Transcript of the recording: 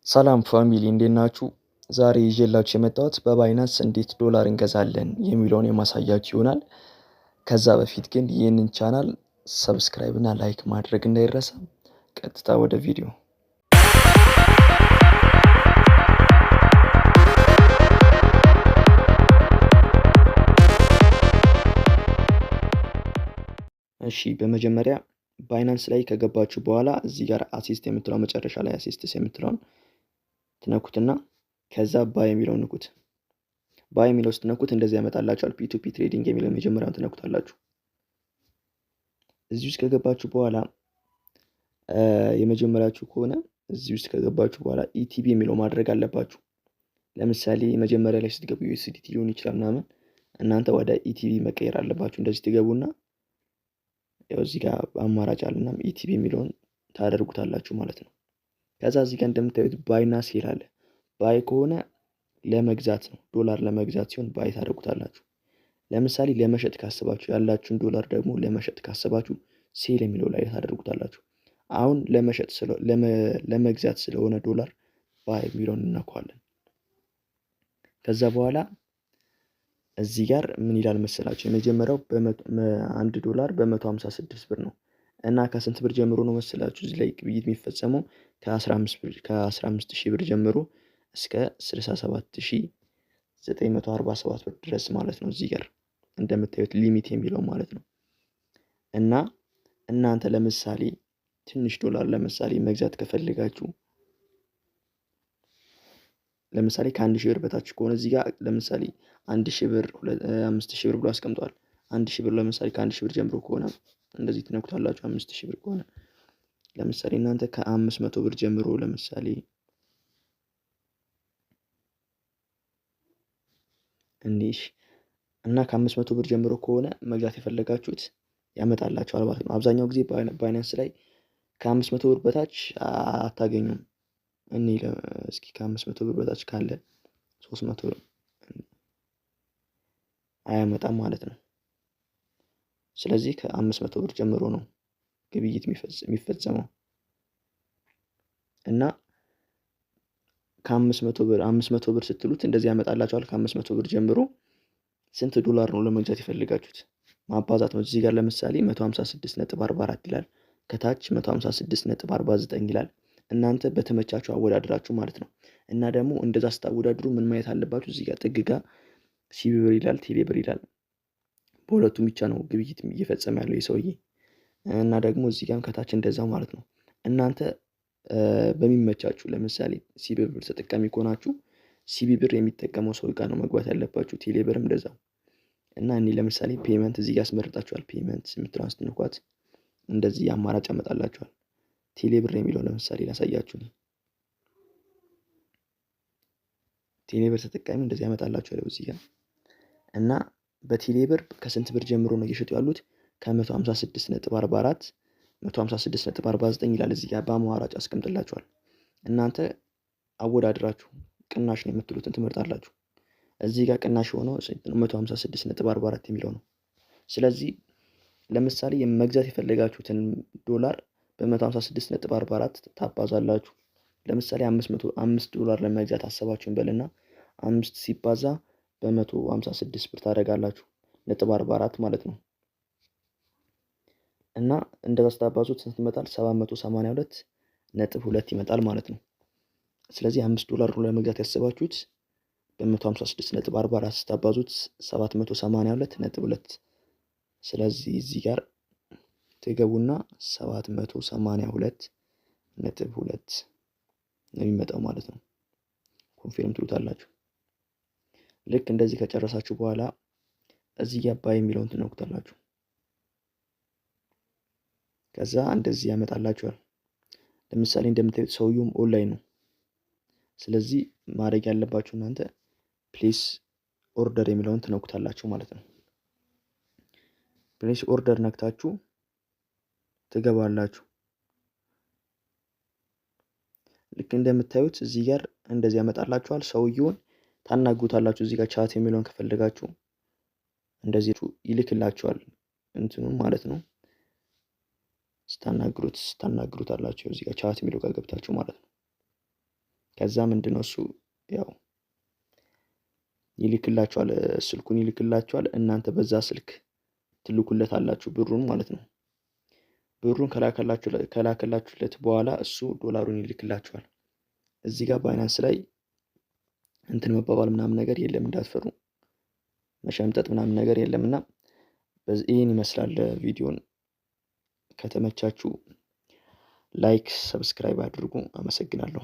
ሰላም ፋሚሊ እንዴት ናችሁ? ዛሬ ይዤላችሁ የመጣሁት በባይናንስ እንዴት ዶላር እንገዛለን የሚለውን የማሳያችሁ ይሆናል። ከዛ በፊት ግን ይህንን ቻናል ሰብስክራይብ እና ላይክ ማድረግ እንዳይረሳ። ቀጥታ ወደ ቪዲዮ። እሺ በመጀመሪያ ባይናንስ ላይ ከገባችሁ በኋላ እዚህ ጋር አሲስት የምትለው መጨረሻ ላይ አሲስትስ የምትለውን ትነኩትና ከዛ ባይ የሚለውን ንኩት። ባይ የሚለው ስትነኩት እንደዚህ ያመጣላችኋል። ፒ2ፒ ትሬዲንግ የሚለው መጀመሪያውን ትነኩታላችሁ። እዚህ ውስጥ ከገባችሁ በኋላ የመጀመሪያችሁ ከሆነ እዚህ ውስጥ ከገባችሁ በኋላ ኢቲቢ የሚለው ማድረግ አለባችሁ። ለምሳሌ መጀመሪያ ላይ ስትገቡ ዩኤስዲቲ ሊሆን ይችላል ምናምን፣ እናንተ ወደ ኢቲቢ መቀየር አለባችሁ። እንደዚህ ትገቡና ያው እዚህ ጋር አማራጭ አለና ኢቲቢ የሚለውን ታደርጉታላችሁ ማለት ነው። ከዛ እዚህ ጋር እንደምታዩት ባይና ሴል አለ። ባይ ከሆነ ለመግዛት ነው፣ ዶላር ለመግዛት ሲሆን ባይ ታደርጉታላችሁ። ለምሳሌ ለመሸጥ ካሰባችሁ ያላችሁን ዶላር ደግሞ ለመሸጥ ካሰባችሁ ሴል የሚለው ላይ ታደርጉታላችሁ። አሁን ለመግዛት ስለሆነ ዶላር ባይ የሚለውን እናኳለን። ከዛ በኋላ እዚህ ጋር ምን ይላል መሰላችሁ? የመጀመሪያው አንድ ዶላር በ156 ብር ነው እና ከስንት ብር ጀምሮ ነው መሰላችሁ? እዚህ ላይ ግብይት የሚፈጸመው ከ15000 ብር ጀምሮ እስከ 67947 ብር ድረስ ማለት ነው። እዚህ ጋር እንደምታዩት ሊሚት የሚለው ማለት ነው። እና እናንተ ለምሳሌ ትንሽ ዶላር ለምሳሌ መግዛት ከፈልጋችሁ ለምሳሌ ከ1000 ብር በታች ከሆነ እዚህ ጋር ለምሳሌ 1000 ብር 5000 ብር ብሎ አስቀምጧል። 1000 ብር ለምሳሌ ከ1000 ብር ጀምሮ ከሆነ እንደዚህ ትነኩታላችሁ። 5000 ብር ከሆነ ለምሳሌ እናንተ ከ500 ብር ጀምሮ ለምሳሌ እንዲህ እና ከ500 ብር ጀምሮ ከሆነ መግዛት የፈለጋችሁት ያመጣላችኋል ማለት ነው። አብዛኛው ጊዜ ባይናንስ ላይ ከ500 ብር በታች አታገኙም። እኔ እስኪ ከ500 ብር በታች ካለ 300 ብር አያመጣም ማለት ነው። ስለዚህ ከ500 ብር ጀምሮ ነው ግብይት የሚፈጸመው እና ከ500 ብር ስትሉት እንደዚህ ያመጣላችኋል። ከ500 ብር ጀምሮ ስንት ዶላር ነው ለመግዛት የፈለጋችሁት ማባዛት ነው። እዚህ ጋር ለምሳሌ 156.44 ይላል፣ ከታች 156.49 ይላል። እናንተ በተመቻችሁ አወዳድራችሁ ማለት ነው። እና ደግሞ እንደዛ ስታወዳድሩ ምን ማየት አለባችሁ? እዚህ ጋር ጥግ ጋር ሲቢ ብር ይላል፣ ቴሌ ብር ይላል። በሁለቱም ብቻ ነው ግብይት እየፈጸመ ያለው የሰውዬ። እና ደግሞ እዚህ ጋርም ከታች እንደዛው ማለት ነው። እናንተ በሚመቻችሁ ለምሳሌ ሲቢ ብር ተጠቃሚ ከሆናችሁ ሲቢ ብር የሚጠቀመው ሰው ጋር ነው መግባት ያለባችሁ። ቴሌ ብርም እንደዛው። እና እኔ ለምሳሌ ፔመንት እዚህ ጋር ያስመርጣችኋል። ፔመንት የምትለውን ስትነኳት እንደዚህ አማራጭ ያመጣላችኋል። ቴሌ ብር የሚለው ለምሳሌ ላሳያችሁ። ቴሌ ብር ተጠቃሚ እንደዚህ ያመጣላችኋል እዚህ ጋር። እና በቴሌ ብር ከስንት ብር ጀምሮ ነው እየሸጡ ያሉት? ከ156.44 156.49 ይላል እዚህ ጋር በአማራጭ አስቀምጥላችኋል። እናንተ አወዳድራችሁ ቅናሽ ነው የምትሉትን ትመርጣላችሁ። እዚህ ጋር ቅናሽ የሆነው 156.44 የሚለው ነው። ስለዚህ ለምሳሌ መግዛት የፈለጋችሁትን ዶላር በ156.44 ታባዛላችሁ። ለምሳሌ 5 ዶላር ለመግዛት አሰባችሁን በልና 5 ሲባዛ በ156 ብር ታደርጋላችሁ 44 ማለት ነው። እና እንደዛ ስታባዙት ስንት ይመጣል? 782.2 ይመጣል ማለት ነው። ስለዚህ 5 ዶላር ለመግዛት ያሰባችሁት በ156.44 ስታባዙት 782.2። ስለዚህ እዚህ ጋር ትገቡና 782.2 ነው የሚመጣው ማለት ነው። ኮንፊርም ትሉታላችሁ። ልክ እንደዚህ ከጨረሳችሁ በኋላ እዚህ ጋር ባይ የሚለውን ትነኩታላችሁ። ከዛ እንደዚህ ያመጣላችኋል። ለምሳሌ እንደምታዩት ሰውየውም ኦንላይን ነው። ስለዚህ ማድረግ ያለባችሁ እናንተ ፕሌስ ኦርደር የሚለውን ትነኩታላችሁ ማለት ነው። ፕሌስ ኦርደር ነክታችሁ ትገባላችሁ። ልክ እንደምታዩት እዚህ ጋር እንደዚህ ያመጣላችኋል። ሰውየውን ታናግሩታላችሁ። እዚህ ጋር ቻት የሚለውን ከፈለጋችሁ እንደዚህ ይልክላችኋል እንትኑን ማለት ነው። ስታናግሩታላችሁ እዚህ ጋር ቻት የሚለው ጋር ገብታችሁ ማለት ነው። ከዛ ምንድነው እሱ ያው ይልክላችኋል፣ ስልኩን ይልክላችኋል። እናንተ በዛ ስልክ ትልኩለታላችሁ ብሩን ማለት ነው። ብሩን ከላከላችሁለት በኋላ እሱ ዶላሩን ይልክላችኋል። እዚህ ጋር ባይናንስ ላይ እንትን መባባል ምናምን ነገር የለም፣ እንዳትፈሩ። መሸምጠጥ ምናምን ነገር የለም። እና ይህን ይመስላል ቪዲዮን። ከተመቻችሁ ላይክ፣ ሰብስክራይብ አድርጉ። አመሰግናለሁ።